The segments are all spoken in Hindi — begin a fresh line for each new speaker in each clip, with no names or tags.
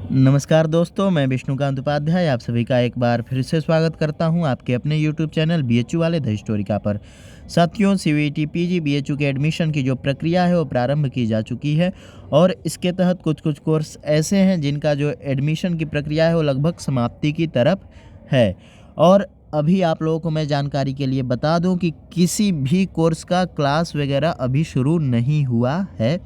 नमस्कार दोस्तों, मैं विष्णुकांत उपाध्याय आप सभी का एक बार फिर से स्वागत करता हूं आपके अपने YouTube चैनल बीएचयू वाले द हिस्टोरिका पर। साथियों, सीवीटी पीजी बीएचयू के एडमिशन की जो प्रक्रिया है वो प्रारंभ की जा चुकी है और इसके तहत कुछ कोर्स ऐसे हैं जिनका जो एडमिशन की प्रक्रिया है वो लगभग समाप्ति की तरफ है। और अभी आप लोगों को मैं जानकारी के लिए बता दूं कि किसी भी कोर्स का क्लास वगैरह अभी शुरू नहीं हुआ है,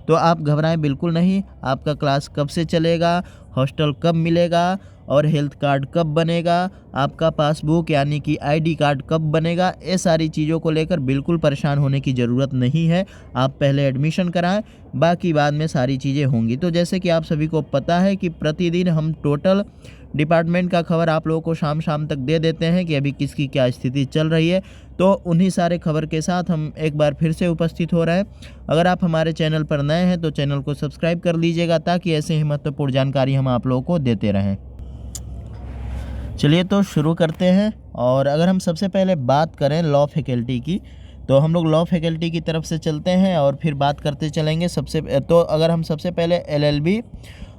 तो आप घबराएं बिल्कुल नहीं। आपका क्लास कब से चलेगा, हॉस्टल कब मिलेगा और हेल्थ कार्ड कब बनेगा, आपका पासबुक यानी कि आईडी कार्ड कब बनेगा, ये सारी चीज़ों को लेकर बिल्कुल परेशान होने की ज़रूरत नहीं है। आप पहले एडमिशन कराएं, बाकी बाद में सारी चीज़ें होंगी। तो जैसे कि आप सभी को पता है कि प्रतिदिन हम टोटल डिपार्टमेंट का खबर आप लोगों को शाम शाम तक दे देते हैं कि अभी किसकी क्या स्थिति चल रही है। तो उन्हीं सारे खबर के साथ हम एक बार फिर से उपस्थित हो रहे हैं। अगर आप हमारे चैनल पर नए हैं तो चैनल को सब्सक्राइब कर लीजिएगा ताकि ऐसे ही महत्वपूर्ण जानकारी हम आप लोगों को देते रहें। चलिए तो शुरू करते हैं। और अगर हम सबसे पहले बात करें लॉ फैकल्टी की, तो हम लोग लॉ फैकल्टी की तरफ से चलते हैं और फिर बात करते चलेंगे। अगर हम सबसे पहले एलएलबी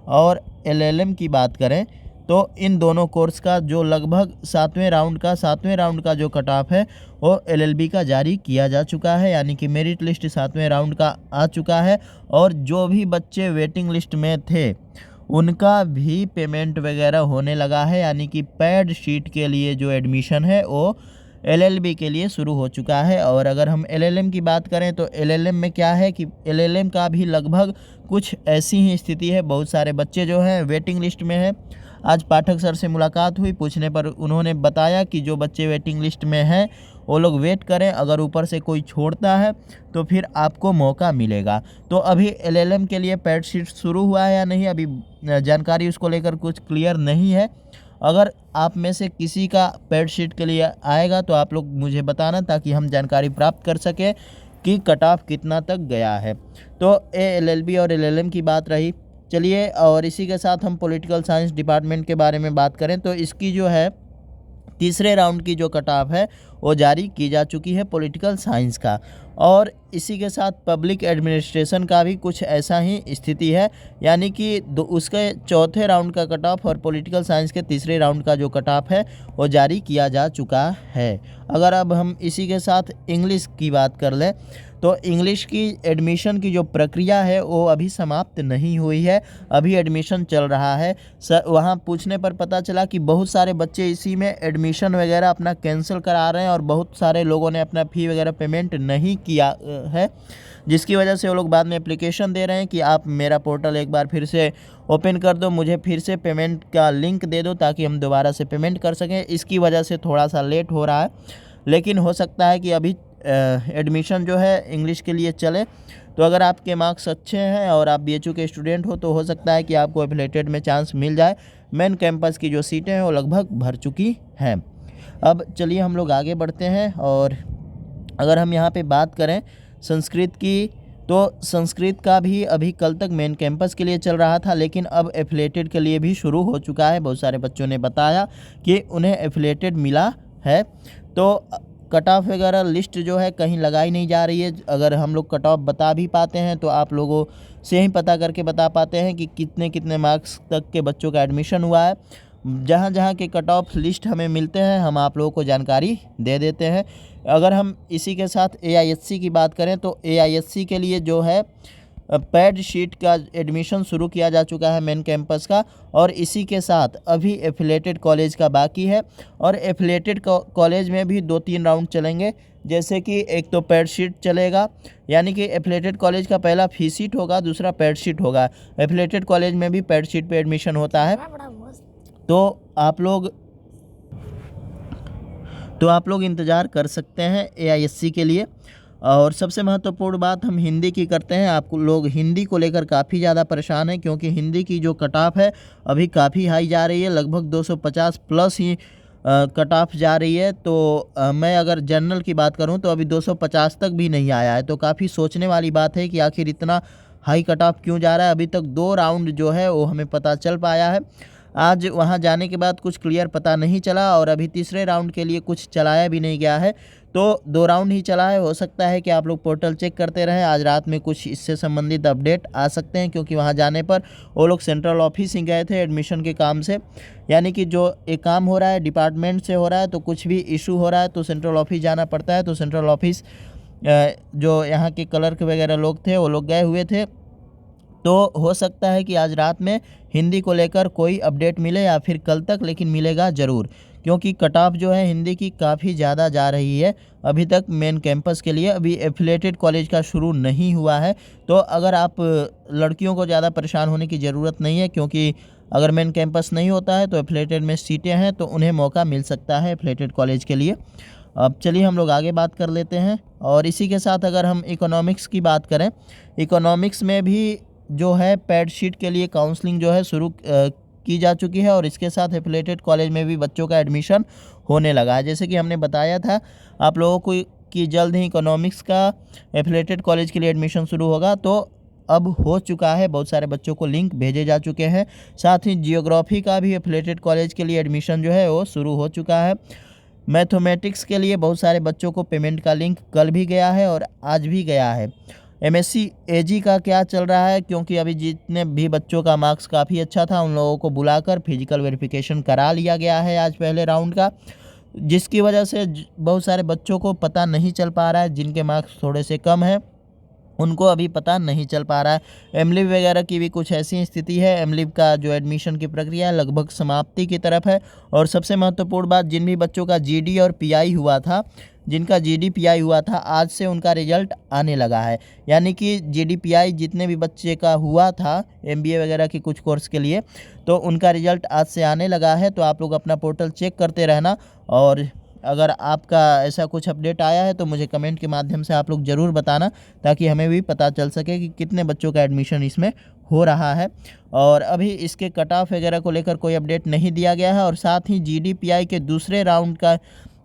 और एलएलएम की बात करें तो इन दोनों कोर्स का जो लगभग सातवें राउंड का जो कट ऑफ है वो एलएलबी का जारी किया जा चुका है, यानी कि मेरिट लिस्ट सातवें राउंड का आ चुका है। और जो भी बच्चे वेटिंग लिस्ट में थे उनका भी पेमेंट वगैरह होने लगा है, यानी कि पैड शीट के लिए जो एडमिशन है वो एलएलबी के लिए शुरू हो चुका है। और अगर हम एलएलएम की बात करें तो एलएलएम में क्या है कि एलएलएम का भी लगभग कुछ ऐसी ही स्थिति है। बहुत सारे बच्चे जो हैं वेटिंग लिस्ट में हैं। आज पाठक सर से मुलाकात हुई, पूछने पर उन्होंने बताया कि जो बच्चे वेटिंग लिस्ट में हैं वो लोग वेट करें, अगर ऊपर से कोई छोड़ता है तो फिर आपको मौका मिलेगा। तो अभी एलएलएम के लिए पैड शीट शुरू हुआ है या नहीं, अभी जानकारी उसको लेकर कुछ क्लियर नहीं है। अगर आप में से किसी का पैड शीट के लिए आएगा तो आप लोग मुझे बताना ताकि हम जानकारी प्राप्त कर सकें कि कट ऑफ कितना तक गया है। तो एलएलबी और एलएलएम की बात रही। चलिए, और इसी के साथ हम पॉलिटिकल साइंस डिपार्टमेंट के बारे में बात करें तो इसकी जो है तीसरे राउंड की जो कट ऑफ है वो जारी की जा चुकी है पॉलिटिकल साइंस का। और इसी के साथ पब्लिक एडमिनिस्ट्रेशन का भी कुछ ऐसा ही स्थिति है, यानी कि उसके चौथे राउंड का कट ऑफ और पॉलिटिकल साइंस के तीसरे राउंड का जो कट ऑफ है वो जारी किया जा चुका है। अगर अब हम इसी के साथ इंग्लिश की बात कर लें तो इंग्लिश की एडमिशन की जो प्रक्रिया है वो अभी समाप्त नहीं हुई है, अभी एडमिशन चल रहा है। वहाँ पूछने पर पता चला कि बहुत सारे बच्चे इसी में एडमिशन वगैरह अपना कैंसिल करा रहे हैं और बहुत सारे लोगों ने अपना फ़ी वगैरह पेमेंट नहीं किया है, जिसकी वजह से वो लोग बाद में एप्लीकेशन दे रहे हैं कि आप मेरा पोर्टल एक बार फिर से ओपन कर दो, मुझे फिर से पेमेंट का लिंक दे दो ताकि हम दोबारा से पेमेंट कर सकें। इसकी वजह से थोड़ा सा लेट हो रहा है, लेकिन हो सकता है कि अभी एडमिशन जो है इंग्लिश के लिए चले। तो अगर आपके मार्क्स अच्छे हैं और आप बीएचयू के स्टूडेंट हो तो हो सकता है कि आपको एफिलेटेड में चांस मिल जाए। मेन कैंपस की जो सीटें हैं वो लगभग भर चुकी हैं। अब चलिए हम लोग आगे बढ़ते हैं। और अगर हम यहाँ पे बात करें संस्कृत की, तो संस्कृत का भी अभी कल तक मेन कैंपस के लिए चल रहा था, लेकिन अब एफिलेटेड के लिए भी शुरू हो चुका है। बहुत सारे बच्चों ने बताया कि उन्हें एफिलेटेड मिला है। तो कट ऑफ वगैरह लिस्ट जो है कहीं लगाई नहीं जा रही है। अगर हम लोग कट ऑफ बता भी पाते हैं तो आप लोगों से ही पता करके बता पाते हैं कि कितने कितने मार्क्स तक के बच्चों का एडमिशन हुआ है। जहाँ जहाँ के कट ऑफ लिस्ट हमें मिलते हैं हम आप लोगों को जानकारी दे देते हैं। अगर हम इसी के साथ एआईएससी की बात करें तो एआईएससी के लिए जो है पैड शीट का एडमिशन शुरू किया जा चुका है मेन कैंपस का। और इसी के साथ अभी एफिलेटेड कॉलेज का बाकी है, और एफिलेटेड कॉलेज में भी 2-3 राउंड चलेंगे। जैसे कि एक तो पैड शीट चलेगा, यानी कि एफिलेटेड कॉलेज का पहला फी सीट होगा, दूसरा पैड शीट होगा। एफिलेटेड कॉलेज में भी पैड शीट पे एडमिशन होता है। तो आप लोग इंतज़ार कर सकते हैं एआईएससी के लिए। और सबसे महत्वपूर्ण बात हम हिंदी की करते हैं। आप लोग हिंदी को लेकर काफ़ी ज़्यादा परेशान हैं, क्योंकि हिंदी की जो कट ऑफ है अभी काफ़ी हाई जा रही है, लगभग 250 प्लस ही कट ऑफ जा रही है। तो मैं अगर जनरल की बात करूं तो अभी 250 तक भी नहीं आया है। तो काफ़ी सोचने वाली बात है कि आखिर इतना हाई कट ऑफ क्यों जा रहा है। अभी तक 2 राउंड जो है वो हमें पता चल पाया है। आज वहां जाने के बाद कुछ क्लियर पता नहीं चला, और अभी तीसरे राउंड के लिए कुछ चलाया भी नहीं गया है। तो 2 राउंड ही चला है। हो सकता है कि आप लोग पोर्टल चेक करते रहें, आज रात में कुछ इससे संबंधित अपडेट आ सकते हैं, क्योंकि वहाँ जाने पर वो लोग सेंट्रल ऑफिस ही गए थे एडमिशन के काम से। यानी कि जो एक काम हो रहा है डिपार्टमेंट से हो रहा है, तो कुछ भी इशू हो रहा है तो सेंट्रल ऑफिस जाना पड़ता है। तो सेंट्रल ऑफिस जो यहाँ के क्लर्क वगैरह लोग थे वो लोग गए हुए थे। तो हो सकता है कि आज रात में हिंदी को लेकर कोई अपडेट मिले या फिर कल तक, लेकिन मिलेगा ज़रूर, क्योंकि कट ऑफ जो है हिंदी की काफ़ी ज़्यादा जा रही है अभी तक मेन कैंपस के लिए। अभी एफिलेटेड कॉलेज का शुरू नहीं हुआ है, तो अगर आप लड़कियों को ज़्यादा परेशान होने की ज़रूरत नहीं है, क्योंकि अगर मेन कैंपस नहीं होता है तो एफिलेटेड में सीटें हैं तो उन्हें मौका मिल सकता है एफिलेटेड कॉलेज के लिए। अब चलिए हम लोग आगे बात कर लेते हैं। और इसी के साथ अगर हम इकोनॉमिक्स की बात करें, इकोनॉमिक्स में भी जो है पैड शीट के लिए काउंसलिंग जो है शुरू की जा चुकी है, और इसके साथ एफिलेटेड कॉलेज में भी बच्चों का एडमिशन होने लगा है। जैसे कि हमने बताया था आप लोगों को कि जल्द ही इकोनॉमिक्स का एफिलेटेड कॉलेज के लिए एडमिशन शुरू होगा, तो अब हो चुका है। बहुत सारे बच्चों को लिंक भेजे जा चुके हैं। साथ ही जियोग्राफी का भी एफिलेटेड कॉलेज के लिए एडमिशन जो है वो शुरू हो चुका है। मैथमेटिक्स के लिए बहुत सारे बच्चों को पेमेंट का लिंक कल भी गया है और आज भी गया है। एमएससी एजी का क्या चल रहा है, क्योंकि अभी जितने भी बच्चों का मार्क्स काफ़ी अच्छा था उन लोगों को बुलाकर फिजिकल वेरिफिकेशन करा लिया गया है आज पहले राउंड का, जिसकी वजह से बहुत सारे बच्चों को पता नहीं चल पा रहा है। जिनके मार्क्स थोड़े से कम है उनको अभी पता नहीं चल पा रहा है। एमलिब वगैरह की भी कुछ ऐसी स्थिति है। एमलिब का जो एडमिशन की प्रक्रिया है लगभग समाप्ति की तरफ है। और सबसे महत्वपूर्ण बात, जिन भी बच्चों का जीडी और पीआई हुआ था, जिनका जीडी पीआई हुआ था, आज से उनका रिजल्ट आने लगा है। यानी कि जीडी पीआई जितने भी बच्चे का हुआ था एमबीए वगैरह के कुछ कोर्स के लिए, तो उनका रिजल्ट आज से आने लगा है। तो आप लोग अपना पोर्टल चेक करते रहना, और अगर आपका ऐसा कुछ अपडेट आया है तो मुझे कमेंट के माध्यम से आप लोग ज़रूर बताना, ताकि हमें भी पता चल सके कि कितने बच्चों का एडमिशन इसमें हो रहा है। और अभी इसके कट ऑफ वगैरह को लेकर कोई अपडेट नहीं दिया गया है। और साथ ही जीडीपीआई के दूसरे राउंड का,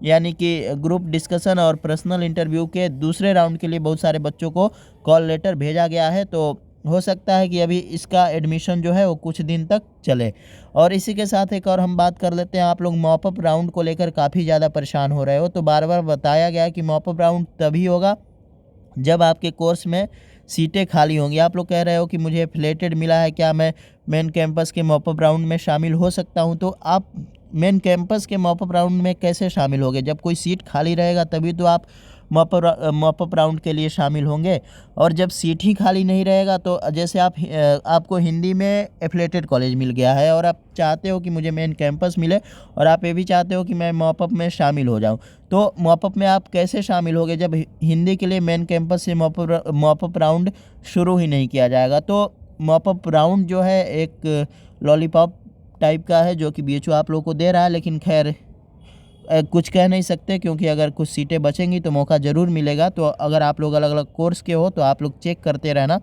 यानी कि ग्रुप डिस्कशन और पर्सनल इंटरव्यू के दूसरे राउंड के लिए बहुत सारे बच्चों को कॉल लेटर भेजा गया है। तो हो सकता है कि अभी इसका एडमिशन जो है वो कुछ दिन तक चले। और इसी के साथ एक और हम बात कर लेते हैं। आप लोग मॉपअप राउंड को लेकर काफ़ी ज़्यादा परेशान हो रहे हो, तो बार बार बताया गया कि मॉपअप राउंड तभी होगा जब आपके कोर्स में सीटें खाली होंगी। आप लोग कह रहे हो कि मुझे एफिलेटेड मिला है, क्या मैं मेन कैंपस के मॉपअप राउंड में शामिल हो सकता हूं? तो आप मेन कैंपस के मॉपअप राउंड में कैसे शामिल होंगे? जब कोई सीट खाली रहेगा तभी तो आप मॉपअप राउंड के लिए शामिल होंगे। और जब सीट ही खाली नहीं रहेगा, तो जैसे आपको हिंदी में एफिलेटेड कॉलेज मिल गया है और आप चाहते हो कि मुझे मेन कैंपस मिले, और आप ये भी चाहते हो कि मैं मॉपअप में शामिल हो जाऊं, तो मॉपअप में आप कैसे शामिल होगे जब हिंदी के लिए मेन कैंपस से मॉपअप राउंड शुरू ही नहीं किया जाएगा? तो मॉपअप राउंड जो है एक लॉलीपॉप टाइप का है जो कि बीएचयू आप लोगों को दे रहा है, लेकिन खैर कुछ कह नहीं सकते, क्योंकि अगर कुछ सीटें बचेंगी तो मौका ज़रूर मिलेगा। तो अगर आप लोग अलग अलग कोर्स के हो तो आप लोग चेक करते रहना,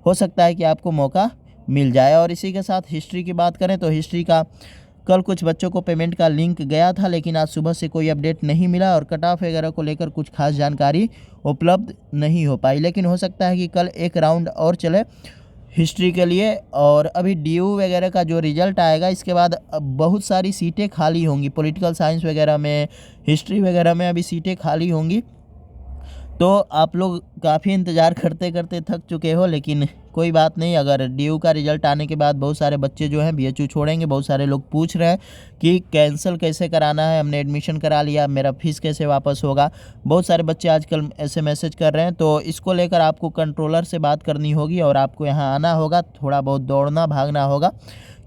हो सकता है कि आपको मौका मिल जाए। और इसी के साथ हिस्ट्री की बात करें तो हिस्ट्री का कल कुछ बच्चों को पेमेंट का लिंक गया था, लेकिन आज सुबह से कोई अपडेट नहीं मिला और कट ऑफ वगैरह को लेकर कुछ खास जानकारी उपलब्ध नहीं हो पाई। लेकिन हो सकता है कि कल एक राउंड और चले हिस्ट्री के लिए। और अभी डीयू वगैरह का जो रिज़ल्ट आएगा इसके बाद बहुत सारी सीटें खाली होंगी। पॉलिटिकल साइंस वगैरह में, हिस्ट्री वगैरह में अभी सीटें खाली होंगी। तो आप लोग काफ़ी इंतज़ार करते करते थक चुके हो, लेकिन कोई बात नहीं। अगर डीयू का रिज़ल्ट आने के बाद बहुत सारे बच्चे जो हैं बीएचयू छोड़ेंगे। बहुत सारे लोग पूछ रहे हैं कि कैंसिल कैसे कराना है, हमने एडमिशन करा लिया, मेरा फ़ीस कैसे वापस होगा। बहुत सारे बच्चे आजकल ऐसे मैसेज कर रहे हैं। तो इसको लेकर आपको कंट्रोलर से बात करनी होगी और आपको यहाँ आना होगा, थोड़ा बहुत दौड़ना भागना होगा,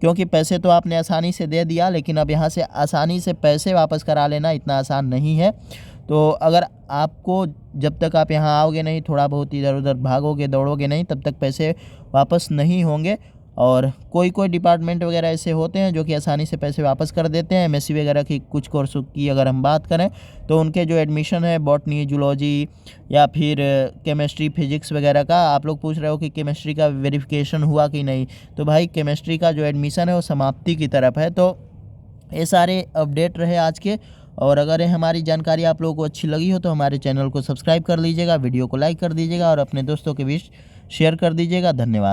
क्योंकि पैसे तो आपने आसानी से दे दिया, लेकिन अब यहाँ से आसानी से पैसे वापस करा लेना इतना आसान नहीं है। तो अगर आपको, जब तक आप यहाँ आओगे नहीं, थोड़ा बहुत इधर उधर भागोगे दौड़ोगे नहीं, तब तक पैसे वापस नहीं होंगे। और कोई कोई डिपार्टमेंट वगैरह ऐसे होते हैं जो कि आसानी से पैसे वापस कर देते हैं। एमएससी वगैरह की कुछ कोर्सों की अगर हम बात करें तो उनके जो एडमिशन है बॉटनी, जूलॉजी या फिर केमिस्ट्री, फिजिक्स वगैरह का, आप लोग पूछ रहे हो कि केमिस्ट्री का वेरिफिकेशन हुआ कि नहीं, तो भाई केमिस्ट्री का जो एडमिशन है वो समाप्ति की तरफ है। तो ये सारे अपडेट रहे आज के। और अगर हमारी जानकारी आप लोगों को अच्छी लगी हो तो हमारे चैनल को सब्सक्राइब कर लीजिएगा, वीडियो को लाइक कर दीजिएगा और अपने दोस्तों के बीच शेयर कर दीजिएगा। धन्यवाद।